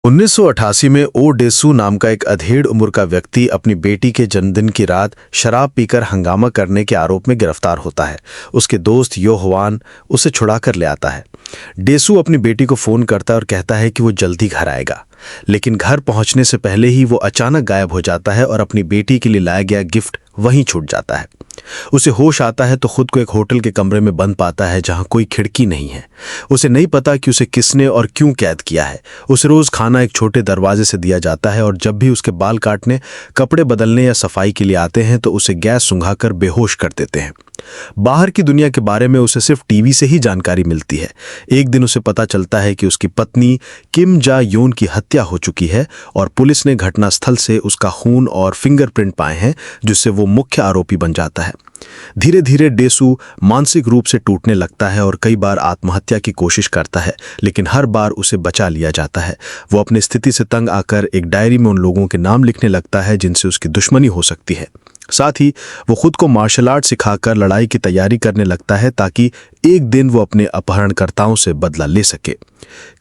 1988 में ओ डेसू नाम का एक अधेड़ उम्र का व्यक्ति अपनी बेटी के जन्मदिन की रात शराब पीकर हंगामा करने के आरोप में गिरफ्तार होता है। उसके दोस्त योहवान उसे छुड़ा कर ले आता है। डेसू अपनी बेटी को फोन करता है और कहता है कि वो जल्दी घर आएगा, लेकिन घर पहुंचने से पहले ही वो अचानक गायब हो जाता है और अपनी बेटी के लिए लाया गया गिफ्ट वहीं छूट जाता है। उसे होश आता है तो खुद को एक होटल के कमरे में बंद पाता है जहां कोई खिड़की नहीं है। उसे नहीं पता कि उसे किसने और क्यों कैद किया है। उसे रोज खाना एक छोटे दरवाजे से दिया जाता है और जब भी उसके बाल काटने, कपड़े बदलने या सफाई के लिए आते हैं तो उसे गैस सुंघाकर बेहोश कर देते हैं। बाहर की दुनिया के बारे में उसे सिर्फ टीवी से ही जानकारी मिलती है। एक दिन उसे पता चलता है कि उसकी पत्नी किम जा योन की हत्या हो चुकी है और पुलिस ने घटनास्थल से उसका खून और फिंगरप्रिंट पाए हैं, जिससे वो मुख्य आरोपी बन जाता है। धीरे धीरे डेसू मानसिक रूप से टूटने लगता है और कई बार आत्महत्या की कोशिश करता है, लेकिन हर बार उसे बचा लिया जाता है। वो अपनी स्थिति से तंग आकर एक डायरी में उन लोगों के नाम लिखने लगता है जिनसे उसकी दुश्मनी हो सकती है। साथ ही वो खुद को मार्शल आर्ट सिखाकर लड़ाई की तैयारी करने लगता है ताकि एक दिन वो अपने अपहरणकर्ताओं से बदला ले सके।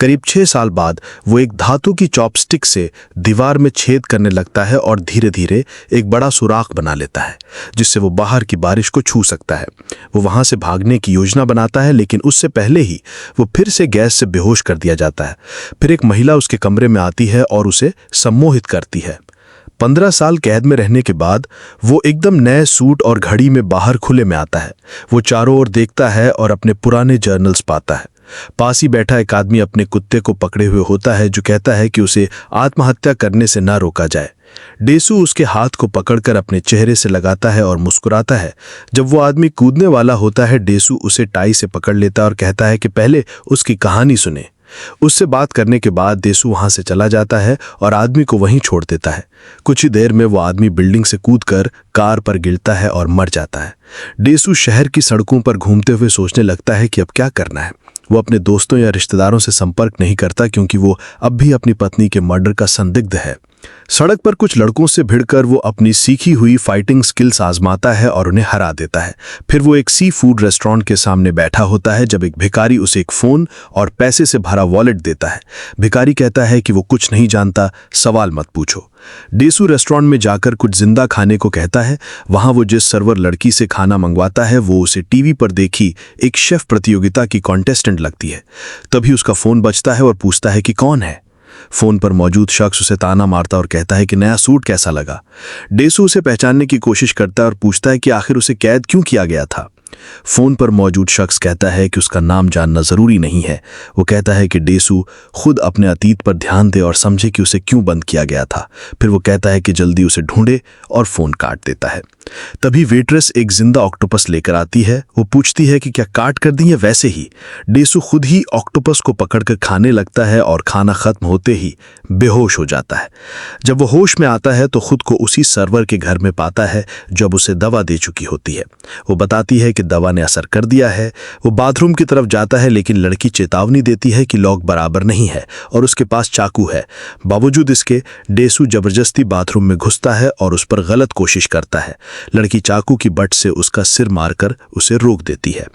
करीब 6 साल बाद वो एक धातु की चॉपस्टिक से दीवार में छेद करने लगता है और धीरे धीरे एक बड़ा सुराख बना लेता है, जिससे वो बाहर की बारिश को छू सकता है। वो वहां से भागने की योजना बनाता है, लेकिन उससे पहले ही वो फिर से गैस से बेहोश कर दिया जाता है। फिर एक महिला उसके कमरे में आती है और उसे सम्मोहित करती है। 15 साल कैद में रहने के बाद वो एकदम नए सूट और घड़ी में बाहर खुले में आता है। वो चारों ओर देखता है और अपने पुराने जर्नल्स पाता है। पास ही बैठा एक आदमी अपने कुत्ते को पकड़े हुए होता है, जो कहता है कि उसे आत्महत्या करने से ना रोका जाए। डेसू उसके हाथ को पकड़कर अपने चेहरे से लगाता है और मुस्कुराता है। जब वो आदमी कूदने वाला होता है, डेसू उसे टाई से पकड़ लेता है और कहता है कि पहले उसकी कहानी सुने। उससे बात करने के बाद डेसू वहां से चला जाता है और आदमी को वहीं छोड़ देता है। कुछ ही देर में वो आदमी बिल्डिंग से कूदकर कार पर गिरता है और मर जाता है। डेसू शहर की सड़कों पर घूमते हुए सोचने लगता है कि अब क्या करना है। वो अपने दोस्तों या रिश्तेदारों से संपर्क नहीं करता क्योंकि वो अब भी अपनी पत्नी के मर्डर का संदिग्ध है। सड़क पर कुछ लड़कों से भिड़कर वो अपनी सीखी हुई फाइटिंग स्किल्स आजमाता है और उन्हें हरा देता है। फिर वो एक सी फूड रेस्टोरेंट के सामने बैठा होता है जब एक भिखारी उसे एक फोन और पैसे से भरा वॉलेट देता है। भिखारी कहता है कि वो कुछ नहीं जानता, सवाल मत पूछो। डेसू रेस्टोरेंट में जाकर कुछ जिंदा खाने को कहता है। वहां वो जिस सर्वर लड़की से खाना मंगवाता है वो उसे टीवी पर देखी एक शेफ प्रतियोगिता की कॉन्टेस्टेंट लगती है। तभी उसका फोन बजता है और पूछता है कि कौन है। फोन पर मौजूद शख्स उसे ताना मारता और कहता है कि नया सूट कैसा लगा। डेसू उसे पहचानने की कोशिश करता है और पूछता है कि आखिर उसे कैद क्यों किया गया था। फोन पर मौजूद शख्स कहता है कि उसका नाम जानना जरूरी नहीं है। वो कहता है कि डेसू खुद अपने अतीत पर ध्यान दे और समझे कि उसे क्यों बंद किया गया था। फिर वो कहता है कि जल्दी उसे ढूंढे और फोन काट देता है। तभी वेट्रेस एक जिंदा ऑक्टोपस लेकर आती है। वो पूछती है कि क्या काट कर दी है। वैसे ही डेसू खुद ही ऑक्टोपस को पकड़कर खाने लगता है और खाना खत्म होते ही बेहोश हो जाता है। जब वो होश में आता है तो खुद को उसी सर्वर के घर में पाता है जब उसे दवा दे चुकी होती है। वो बताती है कि दवा ने असर कर दिया है। वो बाथरूम की तरफ जाता है, लेकिन लड़की चेतावनी देती है कि लॉक बराबर नहीं है और उसके पास चाकू है। बावजूद इसके डेसू जबरदस्ती बाथरूम में घुसता है और उस पर गलत कोशिश करता है। लड़की चाकू की बट से उसका सिर मारकर उसे रोक देती है।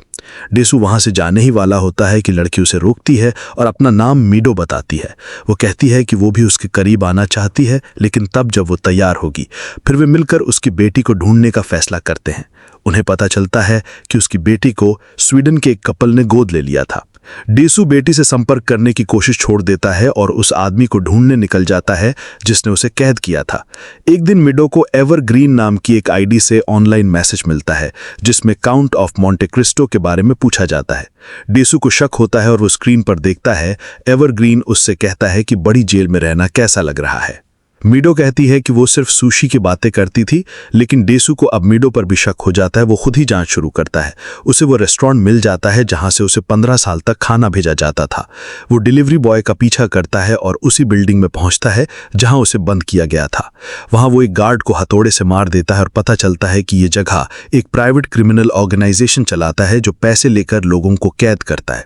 डेसू वहां से जाने ही वाला होता है कि लड़की उसे रोकती है और अपना नाम मीडो बताती है। वो कहती है कि वो भी उसके करीब आना चाहती है, लेकिन तब जब वो तैयार होगी। फिर वे मिलकर उसकी बेटी को ढूंढने का फैसला करते हैं। उन्हें पता चलता है कि उसकी बेटी को स्वीडन के एक कपल ने गोद ले लिया था। डेसू बेटी से संपर्क करने की कोशिश छोड़ देता है और उस आदमी को ढूंढने निकल जाता है जिसने उसे कैद किया था। एक दिन मिडो को एवरग्रीन नाम की एक आईडी से ऑनलाइन मैसेज मिलता है जिसमें काउंट ऑफ मोंटे क्रिस्टो के बारे में पूछा जाता है। डेसू को शक होता है और वो स्क्रीन पर देखता है एवरग्रीन उससे कहता है कि बड़ी जेल में रहना कैसा लग रहा है। मीडो कहती है कि वो सिर्फ सुशी की बातें करती थी, लेकिन डेसू को अब मीडो पर भी शक हो जाता है। वो खुद ही जांच शुरू करता है। उसे वो रेस्टोरेंट मिल जाता है जहां से उसे 15 साल तक खाना भेजा जाता था। वो डिलीवरी बॉय का पीछा करता है और उसी बिल्डिंग में पहुंचता है जहां उसे बंद किया गया था। वहां वो एक गार्ड को हथौड़े से मार देता है और पता चलता है कि ये जगह एक प्राइवेट क्रिमिनल ऑर्गेनाइजेशन चलाता है जो पैसे लेकर लोगों को कैद करता है।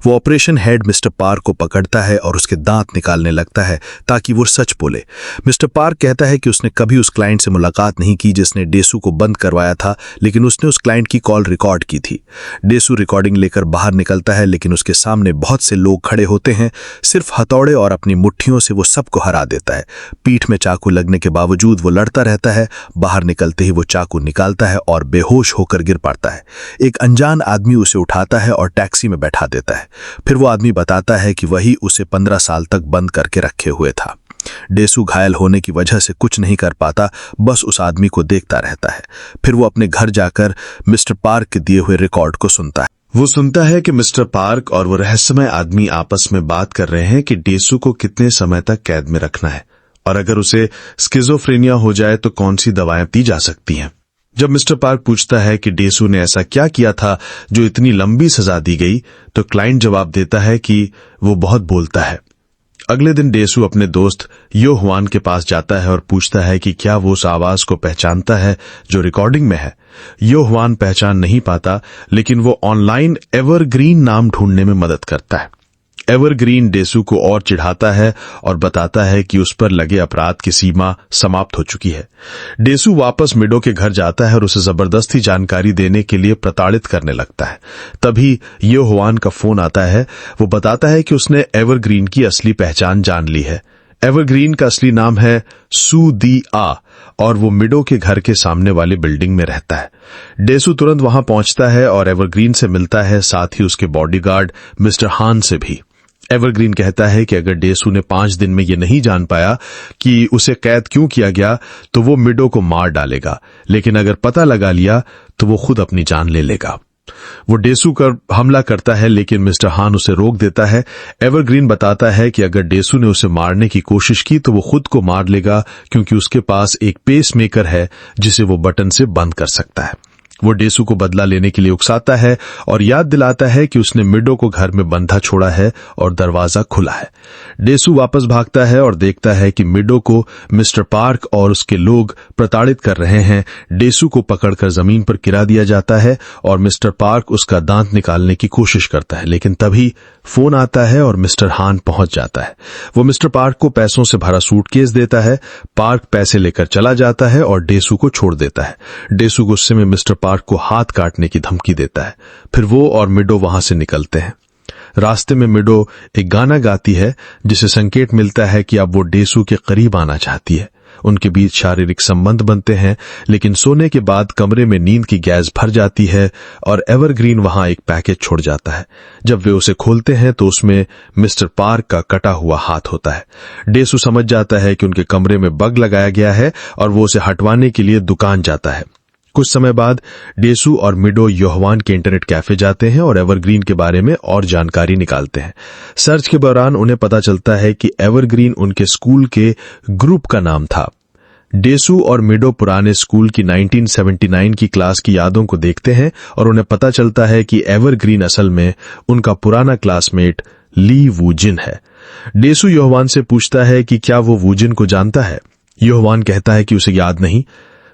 वो ऑपरेशन हेड मिस्टर पार को पकड़ता है और उसके दांत निकालने लगता है ताकि वो सच बोले। मिस्टर पार्क कहता है कि उसने कभी उस क्लाइंट से मुलाकात नहीं की जिसने डेसू को बंद करवाया था, लेकिन उसने उस क्लाइंट की कॉल रिकॉर्ड की थी। डेसू रिकॉर्डिंग लेकर बाहर निकलता है, लेकिन उसके सामने बहुत से लोग खड़े होते हैं। सिर्फ हथौड़े और अपनी मुट्ठियों से वो सबको हरा देता है। पीठ में चाकू लगने के बावजूद वो लड़ता रहता है। बाहर निकलते ही वो चाकू निकालता है और बेहोश होकर गिर पड़ता है। एक अनजान आदमी उसे उठाता है और टैक्सी में बैठा देता है। फिर वो आदमी बताता है कि वही उसे 15 साल तक बंद करके रखे हुए था। डेसू घायल होने की वजह से कुछ नहीं कर पाता, बस उस आदमी को देखता रहता है। फिर वो अपने घर जाकर मिस्टर पार्क के दिए हुए रिकॉर्ड को सुनता है। वो सुनता है कि मिस्टर पार्क और वो रहस्यमय आदमी आपस में बात कर रहे हैं कि डेसू को कितने समय तक कैद में रखना है और अगर उसे स्किज़ोफ्रेनिया हो जाए तो कौन सी दवाएं दी जा सकती हैं। जब मिस्टर पार्क पूछता है कि डेसू ने ऐसा क्या किया था जो इतनी लंबी सजा दी गई, तो क्लाइंट जवाब देता है कि वो बहुत बोलता है। अगले दिन डेसू अपने दोस्त यो हुआन के पास जाता है और पूछता है कि क्या वो उस आवाज को पहचानता है जो रिकॉर्डिंग में है। यो हुआन पहचान नहीं पाता, लेकिन वो ऑनलाइन एवरग्रीन नाम ढूंढने में मदद करता है। एवरग्रीन डेसू को और चिढ़ाता है और बताता है कि उस पर लगे अपराध की सीमा समाप्त हो चुकी है। डेसू वापस मिडो के घर जाता है और उसे जबरदस्ती जानकारी देने के लिए प्रताड़ित करने लगता है। तभी यो हुआन का फोन आता है। वो बताता है कि उसने एवरग्रीन की असली पहचान जान ली है। एवरग्रीन का असली नाम है सू दी आ और वो मिडो के घर के सामने वाली बिल्डिंग में रहता है। डेसू तुरंत वहां पहुंचता है और एवरग्रीन से मिलता है, साथ ही उसके बॉडीगार्ड मिस्टर हान से भी। एवरग्रीन कहता है कि अगर डेसू ने 5 दिन में ये नहीं जान पाया कि उसे कैद क्यों किया गया तो वो मिडो को मार डालेगा, लेकिन अगर पता लगा लिया तो वो खुद अपनी जान ले लेगा। वो डेसू पर हमला करता है, लेकिन मिस्टर हान उसे रोक देता है। एवरग्रीन बताता है कि अगर डेसू ने उसे मारने की कोशिश की तो वो खुद को मार लेगा, क्योंकि उसके पास एक पेसमेकर है जिसे वो बटन से बंद कर सकता है। वो डेसू को बदला लेने के लिए उकसाता है और याद दिलाता है कि उसने मिडो को घर में बंधा छोड़ा है और दरवाजा खुला है। डेसू वापस भागता है और देखता है कि मिडो को मिस्टर पार्क और उसके लोग प्रताड़ित कर रहे हैं। डेसू को पकड़कर जमीन पर गिरा दिया जाता है और मिस्टर पार्क उसका दांत निकालने की कोशिश करता है, लेकिन तभी फोन आता है और मिस्टर हान पहुंच जाता है। वो मिस्टर पार्क को पैसों से भरा सूटकेस देता है। पार्क पैसे लेकर चला जाता है और डेसू को छोड़ देता है। डेसू गुस्से में मिस्टर पार्क को हाथ काटने की धमकी देता है। फिर वो और मिडो वहां से निकलते हैं। रास्ते में मिडो एक गाना गाती है जिसे संकेत मिलता है कि अब वो डेसू के करीब आना चाहती है। उनके बीच शारीरिक संबंध बनते हैं, लेकिन सोने के बाद कमरे में नींद की गैस भर जाती है और एवरग्रीन वहां एक पैकेज छोड़ जाता है। जब वे उसे खोलते हैं तो उसमें मिस्टर पार्क का कटा हुआ हाथ होता है। डेसू समझ जाता है कि उनके कमरे में बग लगाया गया है और वो उसे हटवाने के लिए दुकान जाता है। कुछ समय बाद डेसू और मिडो योहवान के इंटरनेट कैफे जाते हैं और एवरग्रीन के बारे में और जानकारी निकालते हैं। सर्च के दौरान उन्हें पता चलता है कि एवरग्रीन उनके स्कूल के ग्रुप का नाम था। डेसू और मिडो पुराने स्कूल की 1979 की क्लास की यादों को देखते हैं और उन्हें पता चलता है कि एवरग्रीन असल में उनका पुराना क्लासमेट ली वूजिन है। डेसू योहवान से पूछता है कि क्या वो वूजिन को जानता है। योहवान कहता है कि उसे याद नहीं।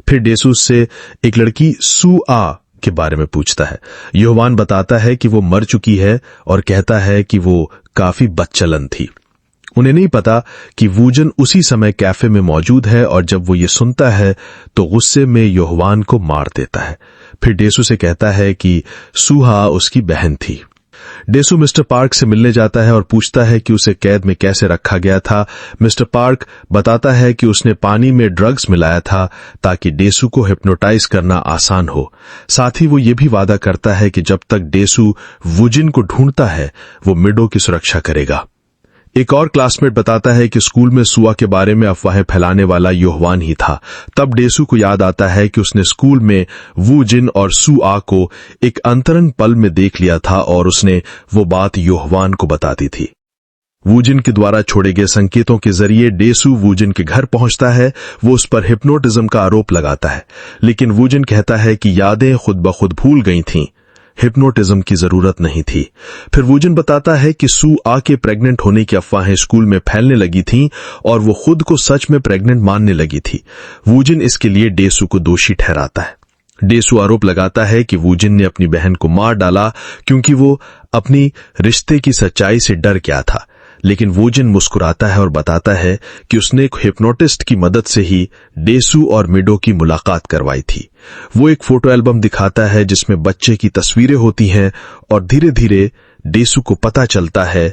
फिर डेसू से एक लड़की सू आ के बारे में पूछता है। योहवान बताता है कि वो मर चुकी है और कहता है कि वो काफी बदचलन थी। उन्हें नहीं पता कि वूजन उसी समय कैफे में मौजूद है और जब वो ये सुनता है तो गुस्से में योहवान को मार देता है। फिर डेसू से कहता है कि सूहा उसकी बहन थी। डेसू मिस्टर पार्क से मिलने जाता है और पूछता है कि उसे कैद में कैसे रखा गया था। मिस्टर पार्क बताता है कि उसने पानी में ड्रग्स मिलाया था ताकि डेसू को हिप्नोटाइज करना आसान हो। साथ ही वो ये भी वादा करता है कि जब तक डेसू वुजिन को ढूंढता है वो मिडो की सुरक्षा करेगा। एक और क्लासमेट बताता है कि स्कूल में सुआ के बारे में अफवाहें फैलाने वाला योहवान ही था। तब डेसू को याद आता है कि उसने स्कूल में वूजिन और सुआ को एक अंतरंग पल में देख लिया था और उसने वो बात योहवान को बता दी थी। वूजिन के द्वारा छोड़े गए संकेतों के जरिए डेसू वूजिन के घर पहुंचता है। वो उस पर हिप्नोटिज्म का आरोप लगाता है, लेकिन वूजिन कहता है कि यादें खुद ब खुद भूल गई थीं, हिप्नोटिज्म की जरूरत नहीं थी। फिर वूजिन बताता है कि सू आ के प्रेग्नेंट होने की अफवाहें स्कूल में फैलने लगी थीं और वो खुद को सच में प्रेग्नेंट मानने लगी थी। वूजिन इसके लिए डेसू को दोषी ठहराता है। डेसू आरोप लगाता है कि वूजिन ने अपनी बहन को मार डाला क्योंकि वो अपनी रिश्ते की सच्चाई से डर गया था। लेकिन वूजिन मुस्कुराता है और बताता है कि उसने एक हिप्नोटिस्ट की मदद से ही डेसू और मिडो की मुलाकात करवाई थी। वो एक फोटो एल्बम दिखाता है जिसमें बच्चे की तस्वीरें होती हैं और धीरे धीरे डेसू को पता चलता है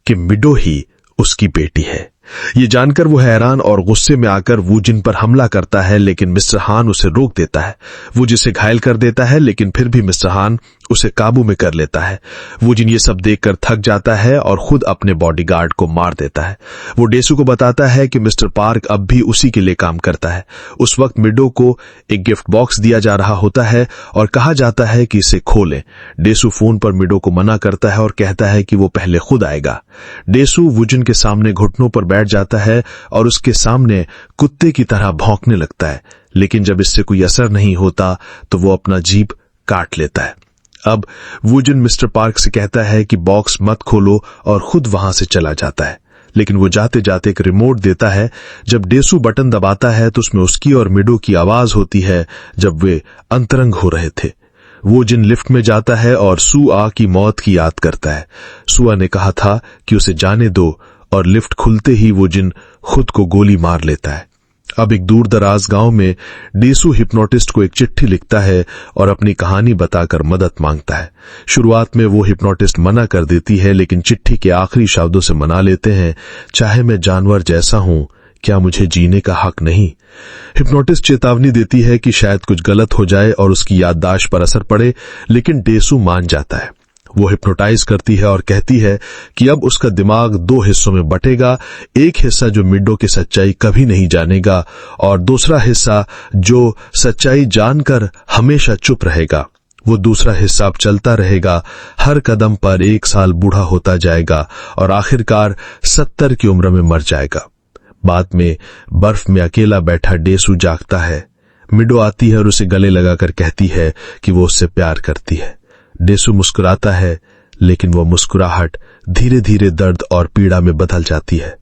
कि मिडो ही उसकी बेटी है। ये जानकर वो हैरान और गुस्से में आकर वूजिन पर हमला करता है, लेकिन मिस्टर हान उसे रोक देता है। वो जिसे घायल कर देता है, लेकिन फिर भी मिस्टर हान उसे काबू में कर लेता है। वूजिन ये सब देखकर थक जाता है और खुद अपने बॉडीगार्ड को मार देता है। वो डेसू को बताता है कि मिस्टर पार्क अब भी उसी के लिए काम करता है। उस वक्त मिडो को एक गिफ्ट बॉक्स दिया जा रहा होता है और कहा जाता है कि इसे खोलें। डेसू फोन पर मिडो को मना करता है और कहता है कि वो पहले खुद आएगा। डेसू वूजिन के सामने घुटनों पर बैठ जाता है और उसके सामने कुत्ते की तरह भौंकने लगता है, लेकिन जब इससे कोई असर नहीं होता तो वो अपना जीभ काट लेता है। अब वूजिन मिस्टर पार्क से कहता है कि बॉक्स मत खोलो और खुद वहां से चला जाता है, लेकिन वो जाते जाते एक रिमोट देता है। जब डेसू बटन दबाता है तो उसमें उसकी और मिडो की आवाज होती है जब वे अंतरंग हो रहे थे। वूजिन लिफ्ट में जाता है और सुआ की मौत की याद करता है। सुआ ने कहा था कि उसे जाने दो और लिफ्ट खुलते ही वूजिन खुद को गोली मार लेता है। अब एक दूर दराज गांव में डेसू हिप्नोटिस्ट को एक चिट्ठी लिखता है और अपनी कहानी बताकर मदद मांगता है। शुरुआत में वो हिप्नोटिस्ट मना कर देती है, लेकिन चिट्ठी के आखिरी शब्दों से मना लेते हैं, चाहे मैं जानवर जैसा हूं, क्या मुझे जीने का हक नहीं। हिप्नोटिस्ट चेतावनी देती है कि शायद कुछ गलत हो जाए और उसकी याददाश्त पर असर पड़े, लेकिन डेसू मान जाता है। वो हिप्नोटाइज करती है और कहती है कि अब उसका दिमाग 2 हिस्सों में बटेगा, एक हिस्सा जो मिडो की सच्चाई कभी नहीं जानेगा और दूसरा हिस्सा जो सच्चाई जानकर हमेशा चुप रहेगा। वो दूसरा हिस्सा अब चलता रहेगा, हर कदम पर 1 साल बूढ़ा होता जाएगा और आखिरकार 70 की उम्र में मर जाएगा। बाद में बर्फ में अकेला बैठा डेसू जागता है। मिडो आती है और उसे गले लगाकर कहती है कि वो उससे प्यार करती है। डेसू मुस्कुराता है, लेकिन वो मुस्कुराहट धीरे धीरे दर्द और पीड़ा में बदल जाती है।